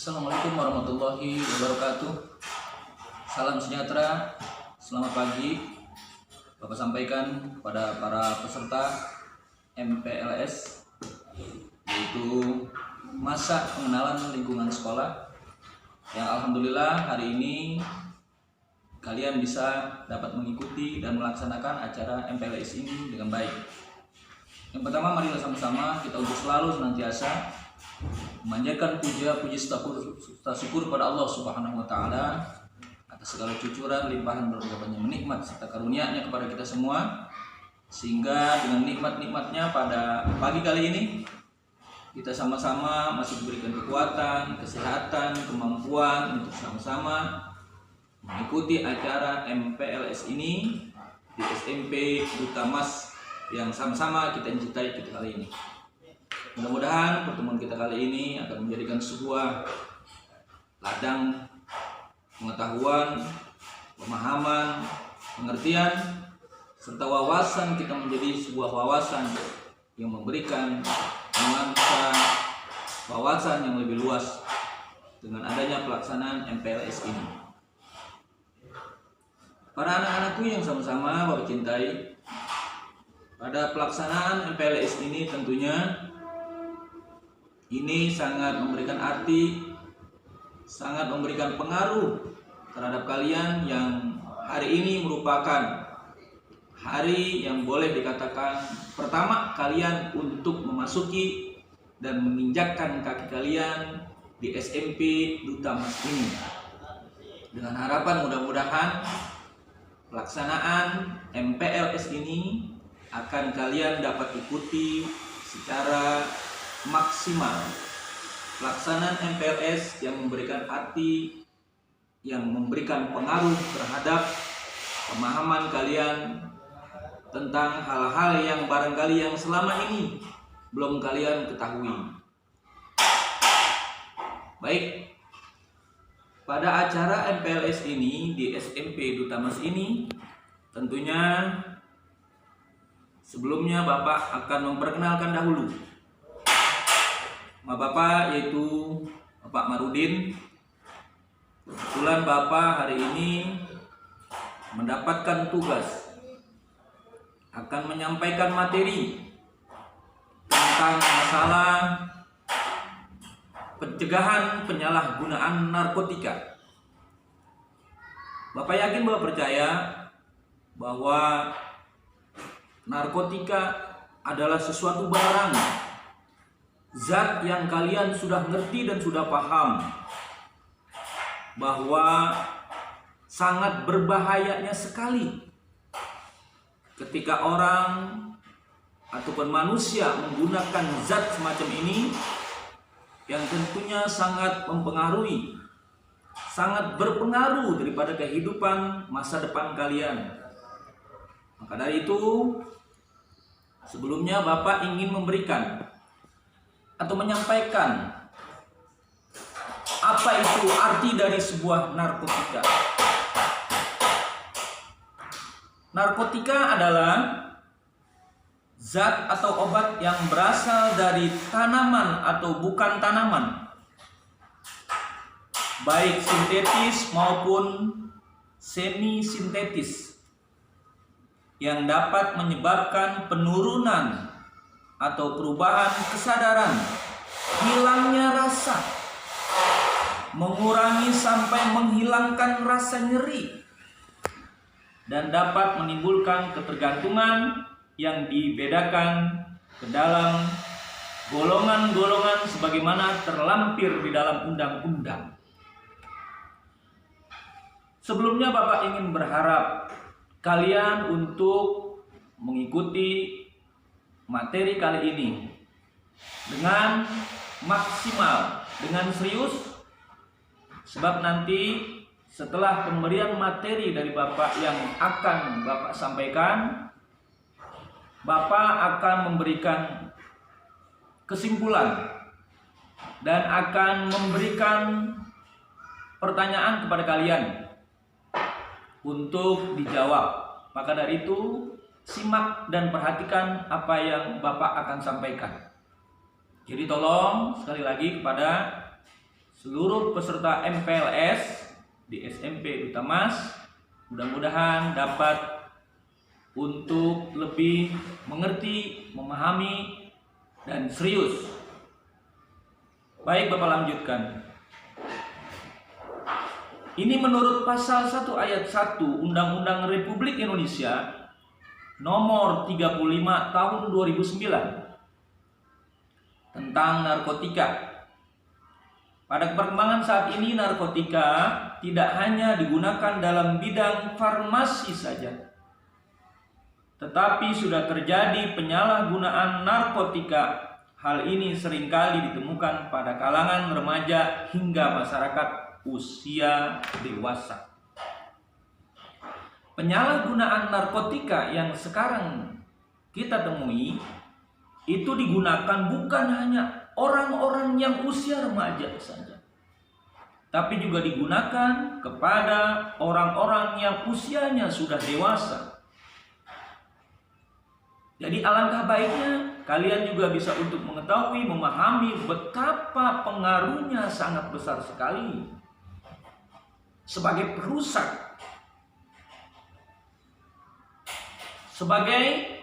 Assalamualaikum warahmatullahi wabarakatuh. Salam sejahtera, selamat pagi. Bapak sampaikan kepada para peserta MPLS, yaitu masa pengenalan lingkungan sekolah, yang alhamdulillah hari ini kalian bisa dapat mengikuti dan melaksanakan acara MPLS ini dengan baik. Yang pertama, marilah sama-sama kita untuk selalu senantiasa memanjatkan puji syukur pada Allah Subhanahu wa taala atas segala cucuran, limpahan, berlimpahnya menikmat serta karunia-Nya kepada kita semua, sehingga dengan nikmat-nikmatnya pada pagi kali ini kita sama-sama masih diberikan kekuatan, kesehatan, kemampuan untuk sama-sama mengikuti acara MPLS ini di SMP Duta Mas yang sama-sama kita cintai kita kali ini. Mudah-mudahan pertemuan kita kali ini akan menjadikan sebuah ladang pengetahuan, pemahaman, pengertian, serta wawasan kita menjadi sebuah wawasan yang memberikan nuansa wawasan yang lebih luas dengan adanya pelaksanaan MPLS ini. Para anak-anakku yang sama-sama Bapak cintai, pada pelaksanaan MPLS ini tentunya ini sangat memberikan arti, sangat memberikan pengaruh terhadap kalian yang hari ini merupakan hari yang boleh dikatakan pertama kalian untuk memasuki dan menginjakkan kaki kalian di SMP Duta Mas ini. Dengan harapan mudah-mudahan pelaksanaan MPLS ini akan kalian dapat ikuti secara maksimal. Pelaksanaan MPLS yang memberikan arti, yang memberikan pengaruh terhadap pemahaman kalian tentang hal-hal yang barangkali yang selama ini belum kalian ketahui. Baik, pada acara MPLS ini di SMP Duta Mas ini tentunya sebelumnya Bapak akan memperkenalkan dahulu Bapak, yaitu Bapak Marudin. Kebetulan Bapak hari ini mendapatkan tugas akan menyampaikan materi tentang masalah pencegahan penyalahgunaan narkotika. Bapak yakin, Bapak percaya bahwa narkotika adalah sesuatu barang, zat yang kalian sudah ngerti dan sudah paham bahwa sangat berbahayanya sekali ketika orang ataupun manusia menggunakan zat semacam ini, yang tentunya sangat mempengaruhi, sangat berpengaruh daripada kehidupan masa depan kalian. Maka dari itu, sebelumnya Bapak ingin memberikan atau menyampaikan apa itu arti dari sebuah narkotika. Narkotika adalah zat atau obat yang berasal dari tanaman atau bukan tanaman, baik sintetis maupun semi sintetis, yang dapat menyebabkan penurunan atau perubahan kesadaran, hilangnya rasa, mengurangi sampai menghilangkan rasa nyeri, dan dapat menimbulkan ketergantungan yang dibedakan ke dalam golongan-golongan sebagaimana terlampir di dalam undang-undang. Sebelumnya Bapak ingin berharap kalian untuk mengikuti materi kali ini dengan maksimal, dengan serius, sebab nanti setelah pemberian materi dari Bapak yang akan Bapak sampaikan, Bapak akan memberikan kesimpulan dan akan memberikan pertanyaan kepada kalian untuk dijawab. Maka dari itu, simak dan perhatikan apa yang Bapak akan sampaikan. Jadi tolong sekali lagi kepada seluruh peserta MPLS di SMP Duta Mas mudah-mudahan dapat untuk lebih mengerti, memahami, dan serius. Baik, Bapak lanjutkan. Ini menurut pasal 1 ayat 1 Undang-Undang Republik Indonesia nomor 35 tahun 2009 tentang narkotika. Pada perkembangan saat ini narkotika tidak hanya digunakan dalam bidang farmasi saja, tetapi sudah terjadi penyalahgunaan narkotika. Hal ini seringkali ditemukan pada kalangan remaja hingga masyarakat usia dewasa. Penyalahgunaan narkotika yang sekarang kita temui itu digunakan bukan hanya orang-orang yang usia remaja saja, tapi juga digunakan kepada orang-orang yang usianya sudah dewasa. Jadi alangkah baiknya kalian juga bisa untuk mengetahui, memahami betapa pengaruhnya sangat besar sekali sebagai perusak, sebagai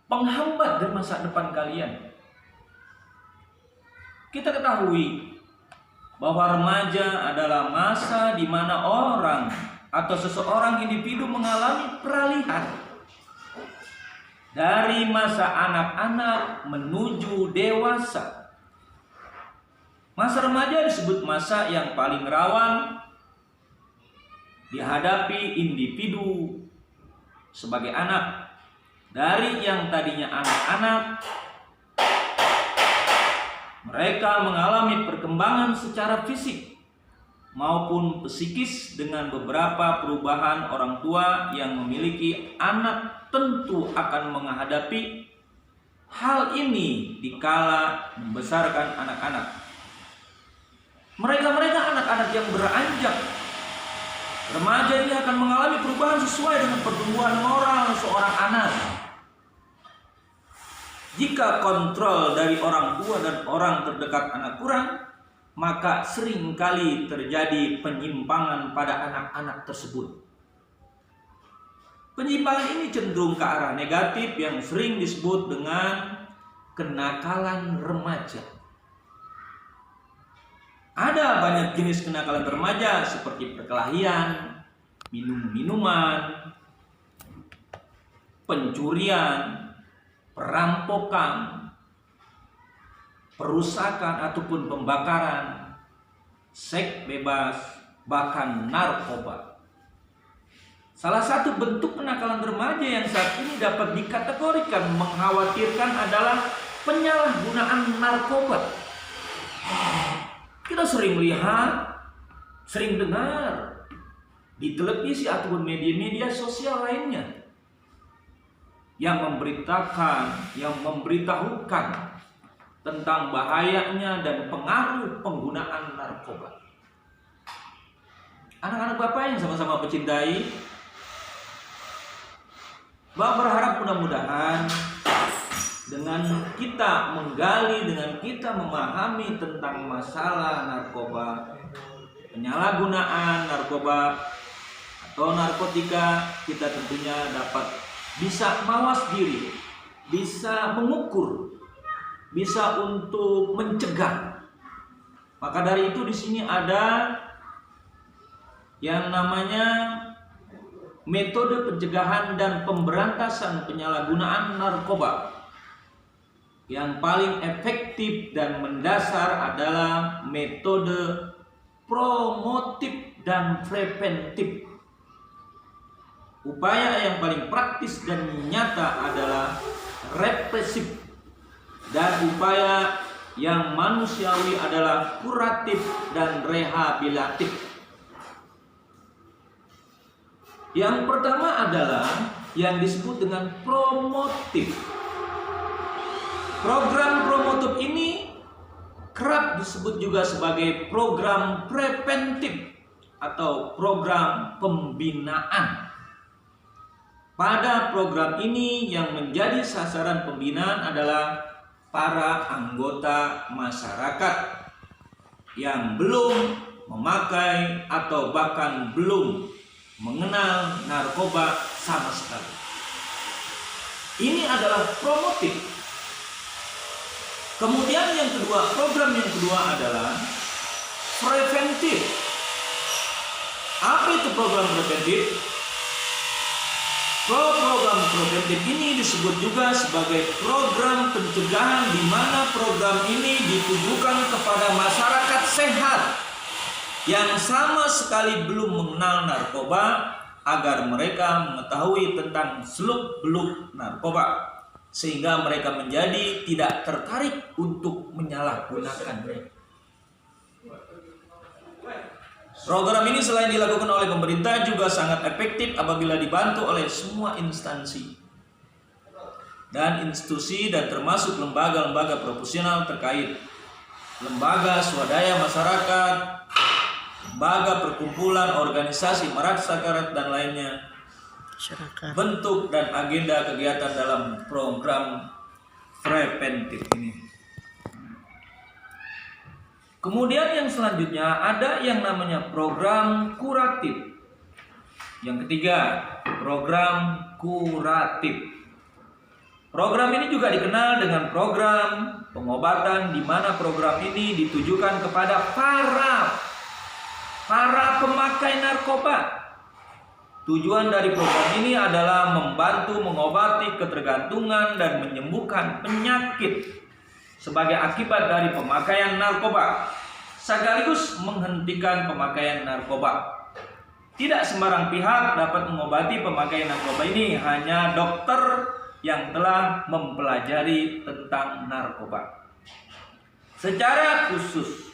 penghambat dari masa depan kalian. Kita ketahui bahwa remaja adalah masa di mana orang atau seseorang individu mengalami peralihan dari masa anak-anak menuju dewasa. Masa remaja disebut masa yang paling rawan dihadapi individu sebagai anak. Dari yang tadinya anak-anak, mereka mengalami perkembangan secara fisik maupun psikis dengan beberapa perubahan. Orang tua yang memiliki anak tentu akan menghadapi hal ini dikala membesarkan anak-anak. Mereka anak-anak yang beranjak remaja ini akan mengalami perubahan sesuai dengan pertumbuhan moral seorang anak. Jika kontrol dari orang tua dan orang terdekat anak kurang, maka seringkali terjadi penyimpangan pada anak-anak tersebut. Penyimpangan ini cenderung ke arah negatif yang sering disebut dengan kenakalan remaja. Ada banyak jenis kenakalan remaja seperti perkelahian, minum-minuman, pencurian, perampokan, perusakan ataupun pembakaran, seks bebas, bahkan narkoba. Salah satu bentuk kenakalan remaja yang saat ini dapat dikategorikan mengkhawatirkan adalah penyalahgunaan narkoba. Kita sering melihat, sering dengar di televisi ataupun media-media sosial lainnya yang memberitahukan tentang bahayanya dan pengaruh penggunaan narkoba. Anak-anak Bapak yang sama-sama mencintai, Bapak berharap mudah-mudahan dengan kita menggali, dengan kita memahami tentang masalah narkoba, penyalahgunaan narkoba atau narkotika, kita tentunya dapat bisa mawas diri, bisa mengukur, bisa untuk mencegah. Maka dari itu di sini ada yang namanya metode pencegahan dan pemberantasan penyalahgunaan narkoba. Yang paling efektif dan mendasar adalah metode promotif dan preventif. Upaya yang paling praktis dan nyata adalah represif, dan upaya yang manusiawi adalah kuratif dan rehabilitatif. Yang pertama adalah yang disebut dengan promotif. Program promotif ini kerap disebut juga sebagai program preventif atau program pembinaan. Pada program ini yang menjadi sasaran pembinaan adalah para anggota masyarakat. yang belum memakai atau bahkan belum mengenal narkoba sama sekali. Ini adalah promotif. Kemudian yang kedua, program yang kedua adalah preventif. Apa itu program preventif? Program preventif ini disebut juga sebagai program pencegahan, di mana program ini ditujukan kepada masyarakat sehat yang sama sekali belum mengenal narkoba, agar mereka mengetahui tentang seluk-beluk narkoba, sehingga mereka menjadi tidak tertarik untuk menyalahgunakannya. Program ini selain dilakukan oleh pemerintah juga sangat efektif apabila dibantu oleh semua instansi dan institusi, dan termasuk lembaga-lembaga profesional terkait, lembaga swadaya masyarakat, lembaga perkumpulan, organisasi masyarakat dan lainnya. Bentuk dan agenda kegiatan dalam program preventif ini. Kemudian yang selanjutnya ada yang namanya program kuratif. Yang ketiga, program kuratif. Program ini juga dikenal dengan program pengobatan, di mana program ini ditujukan kepada para pemakai narkoba. Tujuan dari program ini adalah membantu mengobati ketergantungan dan menyembuhkan penyakit sebagai akibat dari pemakaian narkoba, sekaligus menghentikan pemakaian narkoba. Tidak sembarang pihak dapat mengobati pemakaian narkoba ini, hanya dokter yang telah mempelajari tentang narkoba. Secara khusus,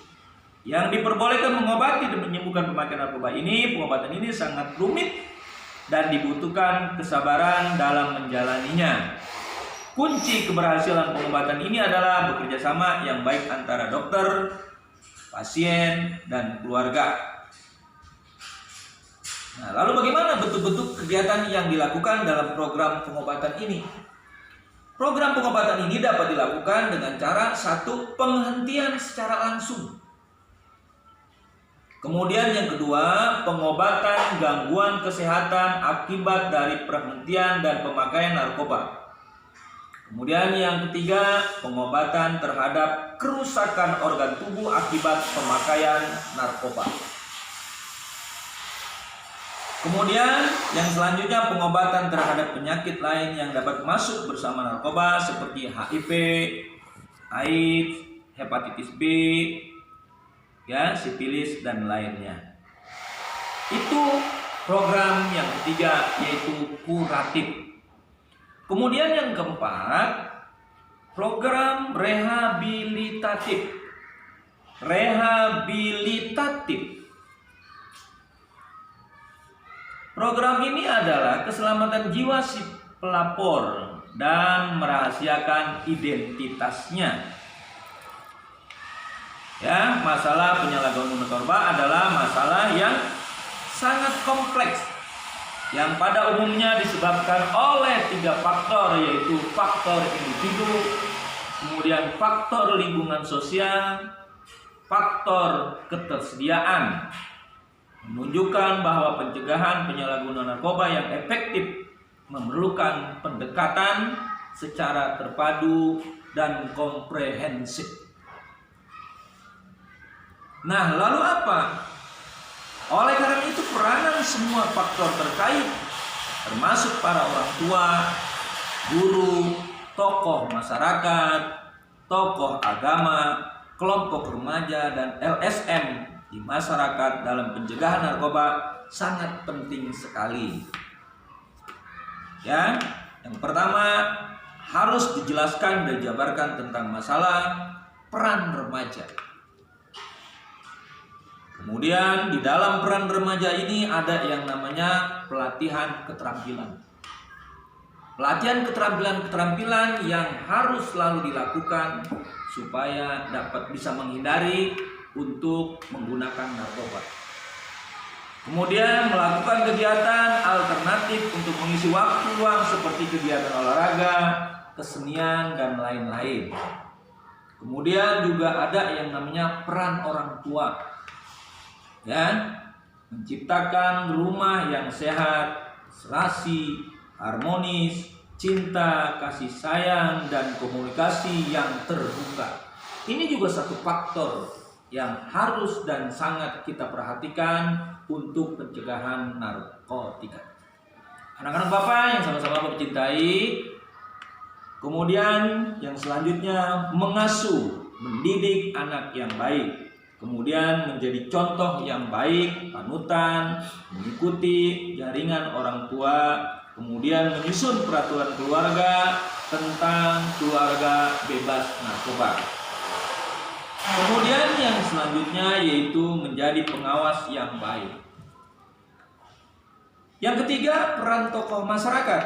yang diperbolehkan mengobati dan menyembuhkan pemakaian narkoba ini, pengobatan ini sangat rumit dan dibutuhkan kesabaran dalam menjalaninya. Kunci keberhasilan pengobatan ini adalah bekerja sama yang baik antara dokter, pasien, dan keluarga. Nah, lalu bagaimana bentuk-bentuk kegiatan yang dilakukan dalam program pengobatan ini? Program pengobatan ini dapat dilakukan dengan cara satu, penghentian secara langsung. Kemudian yang kedua, pengobatan gangguan kesehatan akibat dari penghentian dan pemakaian narkoba. Kemudian yang ketiga, pengobatan terhadap kerusakan organ tubuh akibat pemakaian narkoba. Kemudian yang selanjutnya, pengobatan terhadap penyakit lain yang dapat masuk bersama narkoba seperti HIV, AIDS, hepatitis B, sifilis dan lainnya. Itu program yang ketiga, yaitu kuratif. Kemudian yang keempat, program rehabilitatif. Program ini adalah keselamatan jiwa si pelapor dan merahasiakan identitasnya. Masalah penyalahgunaan narkoba adalah masalah yang sangat kompleks, yang pada umumnya disebabkan oleh 3 faktor, yaitu faktor individu, kemudian faktor lingkungan sosial, faktor ketersediaan. Menunjukkan bahwa pencegahan penyalahgunaan narkoba yang efektif memerlukan pendekatan secara terpadu dan komprehensif. Nah, lalu apa? Oleh karena itu, peranan semua faktor terkait, termasuk para orang tua, guru, tokoh masyarakat, tokoh agama, kelompok remaja, dan LSM di masyarakat dalam pencegahan narkoba sangat penting sekali. Yang pertama, harus dijelaskan dan dijabarkan tentang masalah peran remaja. Kemudian di dalam peran remaja ini ada yang namanya pelatihan keterampilan. Pelatihan keterampilan yang harus selalu dilakukan supaya dapat bisa menghindari untuk menggunakan narkoba. Kemudian melakukan kegiatan alternatif untuk mengisi waktu luang seperti kegiatan olahraga, kesenian, dan lain-lain. Kemudian juga ada yang namanya peran orang tua, ya, menciptakan rumah yang sehat, serasi, harmonis, cinta, kasih sayang, dan komunikasi yang terbuka. Ini juga satu faktor yang harus dan sangat kita perhatikan untuk pencegahan narkotika. Anak-anak Bapak yang sama-sama Bapak cintai, kemudian yang selanjutnya mengasuh, mendidik anak yang baik. Kemudian menjadi contoh yang baik, panutan, mengikuti jaringan orang tua. Kemudian menyusun peraturan keluarga tentang keluarga bebas narkoba. Kemudian yang selanjutnya yaitu menjadi pengawas yang baik. Yang ketiga, peran tokoh masyarakat.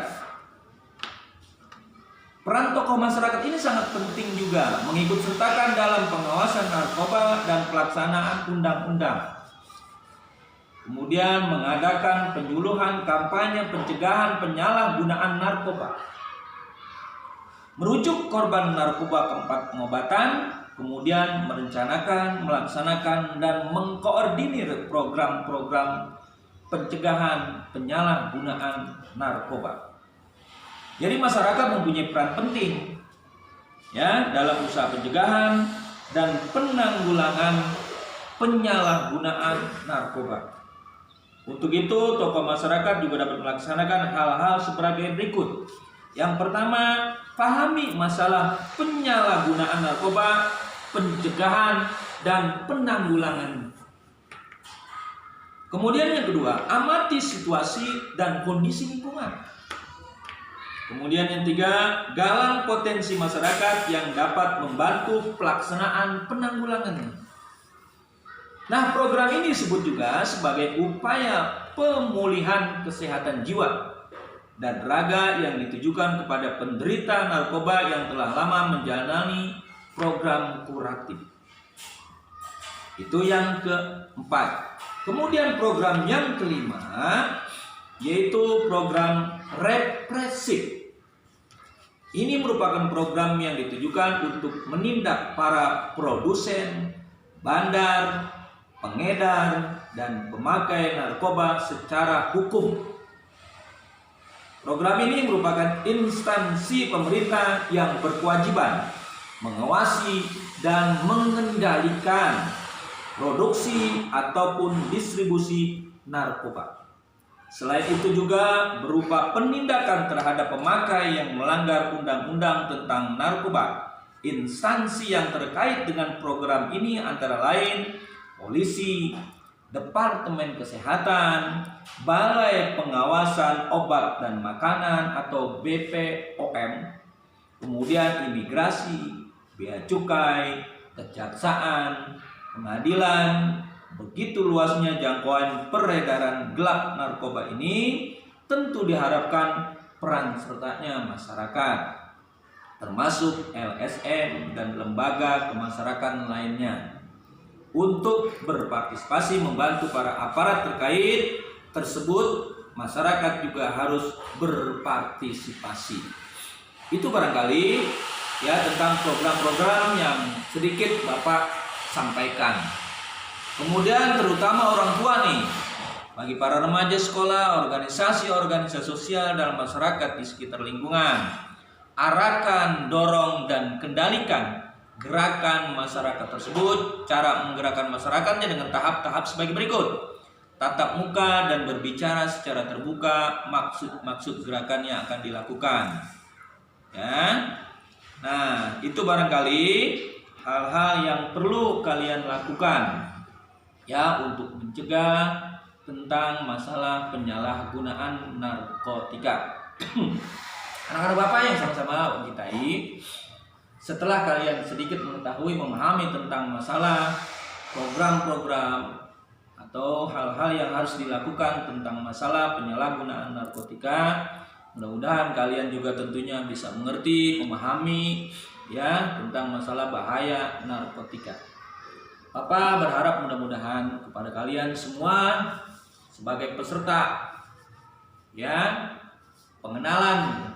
Peran tokoh masyarakat ini sangat penting juga, mengikut sertakan dalam pengawasan narkoba dan pelaksanaan undang-undang. Kemudian mengadakan penyuluhan kampanye pencegahan penyalahgunaan narkoba. Merujuk korban narkoba ke tempat pengobatan, kemudian merencanakan, melaksanakan, dan mengkoordinir program-program pencegahan penyalahgunaan narkoba. Jadi masyarakat mempunyai peran penting, ya, dalam usaha pencegahan dan penanggulangan penyalahgunaan narkoba. Untuk itu, tokoh masyarakat juga dapat melaksanakan hal-hal sebagai berikut. Yang pertama, pahami masalah penyalahgunaan narkoba, pencegahan, dan penanggulangan. Kemudian yang kedua, amati situasi dan kondisi lingkungan. Kemudian yang tiga, galang potensi masyarakat yang dapat membantu pelaksanaan penanggulangannya. Nah, program ini disebut juga sebagai upaya pemulihan kesehatan jiwa dan raga yang ditujukan kepada penderita narkoba yang telah lama menjalani program kuratif. Itu yang keempat. Kemudian program yang kelima yaitu program represif. Ini merupakan program yang ditujukan untuk menindak para produsen, bandar, pengedar, dan pemakai narkoba secara hukum. Program ini merupakan instansi pemerintah yang berkewajiban mengawasi dan mengendalikan produksi ataupun distribusi narkoba. Selain itu juga berupa penindakan terhadap pemakai yang melanggar undang-undang tentang narkoba. Instansi yang terkait dengan program ini antara lain polisi, Departemen Kesehatan, Balai Pengawasan Obat dan Makanan atau BPOM, kemudian imigrasi, bea cukai, kejaksaan, pengadilan. Begitu luasnya jangkauan peredaran gelap narkoba ini, tentu diharapkan peran sertanya masyarakat, termasuk LSM dan lembaga kemasyarakatan lainnya, untuk berpartisipasi membantu para aparat terkait tersebut. Masyarakat juga harus berpartisipasi. Itu barangkali ya tentang program-program yang sedikit Bapak sampaikan. Kemudian terutama orang tua nih, bagi para remaja sekolah, organisasi-organisasi sosial dalam masyarakat di sekitar lingkungan, arahkan, dorong, dan kendalikan gerakan masyarakat tersebut. Cara menggerakkan masyarakatnya dengan tahap-tahap sebagai berikut. Tatap muka dan berbicara secara terbuka maksud gerakannya akan dilakukan. Ya. Nah, itu barangkali hal-hal yang perlu kalian lakukan ya untuk mencegah tentang masalah penyalahgunaan narkotika. Anak-anak Bapak yang sama-sama mencintai, setelah kalian sedikit mengetahui, memahami tentang masalah program-program atau hal-hal yang harus dilakukan tentang masalah penyalahgunaan narkotika, mudah-mudahan kalian juga tentunya bisa mengerti, memahami ya tentang masalah bahaya narkotika. Bapak berharap mudah-mudahan kepada kalian semua sebagai peserta ya pengenalan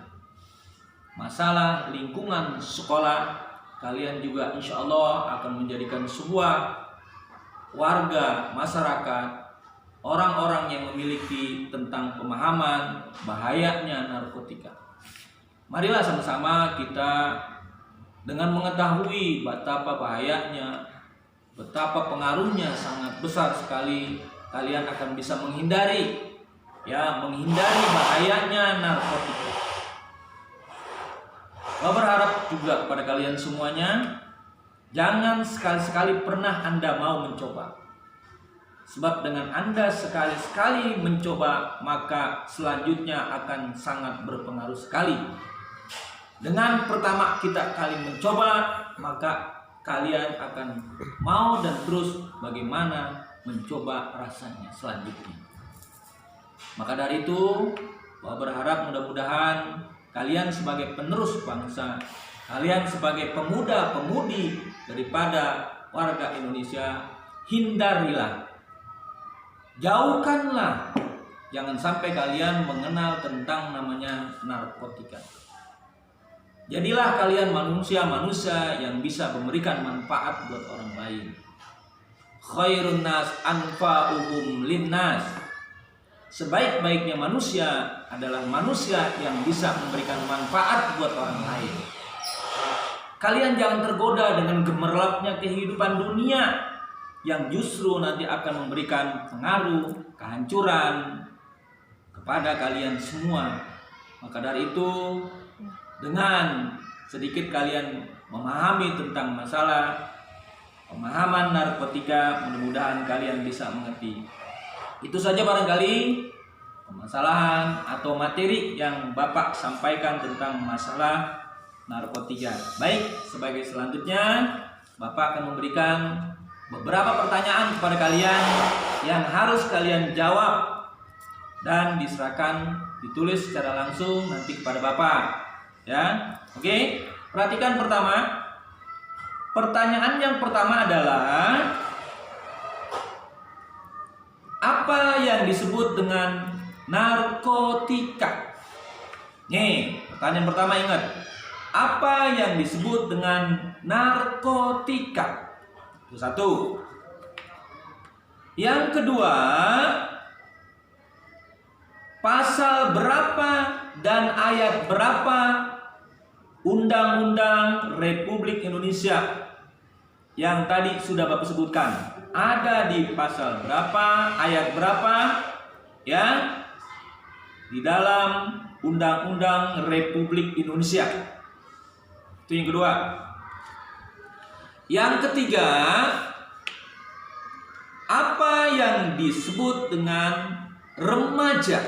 masalah lingkungan sekolah kalian juga insya Allah akan menjadikan sebuah warga masyarakat, orang-orang yang memiliki tentang pemahaman bahayanya narkotika. Marilah sama-sama kita dengan mengetahui betapa bahayanya, betapa pengaruhnya sangat besar sekali, kalian akan bisa menghindari bahayanya narkotika. Saya berharap juga kepada kalian semuanya, jangan sekali-sekali pernah Anda mau mencoba. Sebab dengan Anda sekali-sekali mencoba, maka selanjutnya akan sangat berpengaruh sekali. Dengan pertama kita kali mencoba, maka kalian akan mau dan terus bagaimana mencoba rasanya selanjutnya. Maka dari itu, Bapak berharap mudah-mudahan kalian sebagai penerus bangsa, kalian sebagai pemuda-pemudi daripada warga Indonesia, hindarilah, jauhkanlah, jangan sampai kalian mengenal tentang namanya narkotika. Jadilah kalian manusia-manusia yang bisa memberikan manfaat buat orang lain. Khairun nas anfa'uhum linnas. Sebaik-baiknya manusia adalah manusia yang bisa memberikan manfaat buat orang lain. Kalian jangan tergoda dengan gemerlapnya kehidupan dunia yang justru nanti akan memberikan pengaruh, kehancuran kepada kalian semua. Maka dari itu, dengan sedikit kalian memahami tentang masalah pemahaman narkotika, mudah-mudahan kalian bisa mengerti. Itu saja barangkali permasalahan atau materi yang Bapak sampaikan tentang masalah narkotika. Baik, sebagai selanjutnya Bapak akan memberikan beberapa pertanyaan kepada kalian yang harus kalian jawab dan diserahkan, ditulis secara langsung nanti kepada Bapak. Ya, oke. Perhatikan pertama. Pertanyaan yang pertama adalah, apa yang disebut dengan narkotika? Nih, pertanyaan pertama, ingat. Apa yang disebut dengan narkotika? Itu satu. Yang kedua, pasal berapa dan ayat berapa Undang-Undang Republik Indonesia yang tadi sudah Bapak sebutkan? Ada di pasal berapa, ayat berapa, ya, di dalam Undang-Undang Republik Indonesia. Itu yang kedua. Yang ketiga, apa yang disebut dengan remaja?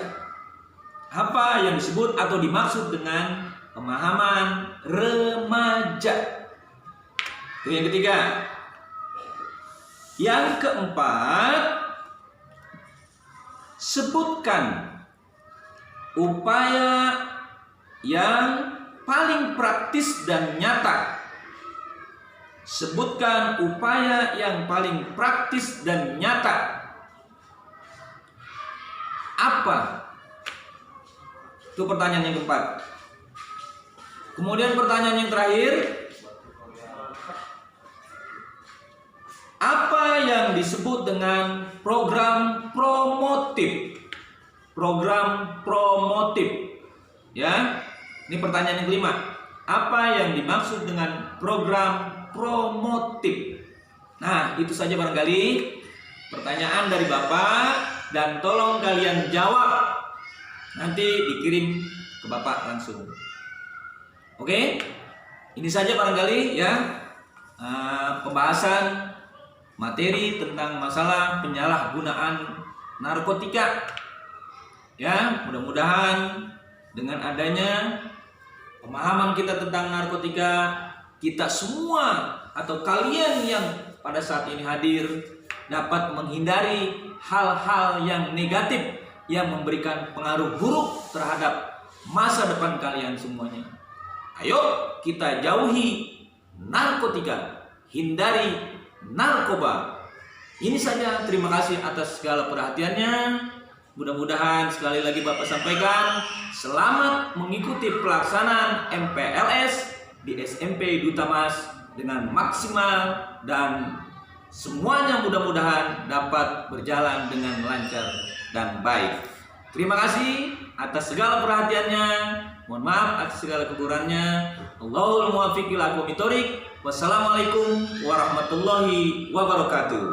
Apa yang disebut atau dimaksud dengan pemahaman remaja? Itu yang ketiga. Yang keempat, sebutkan upaya yang paling praktis dan nyata. Sebutkan upaya yang paling praktis dan nyata. Apa? Itu pertanyaan yang keempat. Kemudian pertanyaan yang terakhir, apa yang disebut dengan program promotif? Program promotif, ya. Ini pertanyaan yang kelima. Apa yang dimaksud dengan program promotif? Nah, itu saja barangkali pertanyaan dari Bapak, dan tolong kalian jawab. Nanti dikirim ke Bapak langsung. Oke, ini saja barangkali ya pembahasan materi tentang masalah penyalahgunaan narkotika. Ya, mudah-mudahan dengan adanya pemahaman kita tentang narkotika, kita semua atau kalian yang pada saat ini hadir dapat menghindari hal-hal yang negatif yang memberikan pengaruh buruk terhadap masa depan kalian semuanya. Ayo kita jauhi narkotika, hindari narkoba. Ini saja, terima kasih atas segala perhatiannya. Mudah-mudahan sekali lagi Bapak sampaikan, selamat mengikuti pelaksanaan MPLS di SMP Duta Mas dengan maksimal dan semuanya mudah-mudahan dapat berjalan dengan lancar dan baik. Terima kasih atas segala perhatiannya. Mohon maaf atas segala kekurangannya. Allahul muwaffiq ila aqwamit thoriq. Wassalamualaikum warahmatullahi wabarakatuh.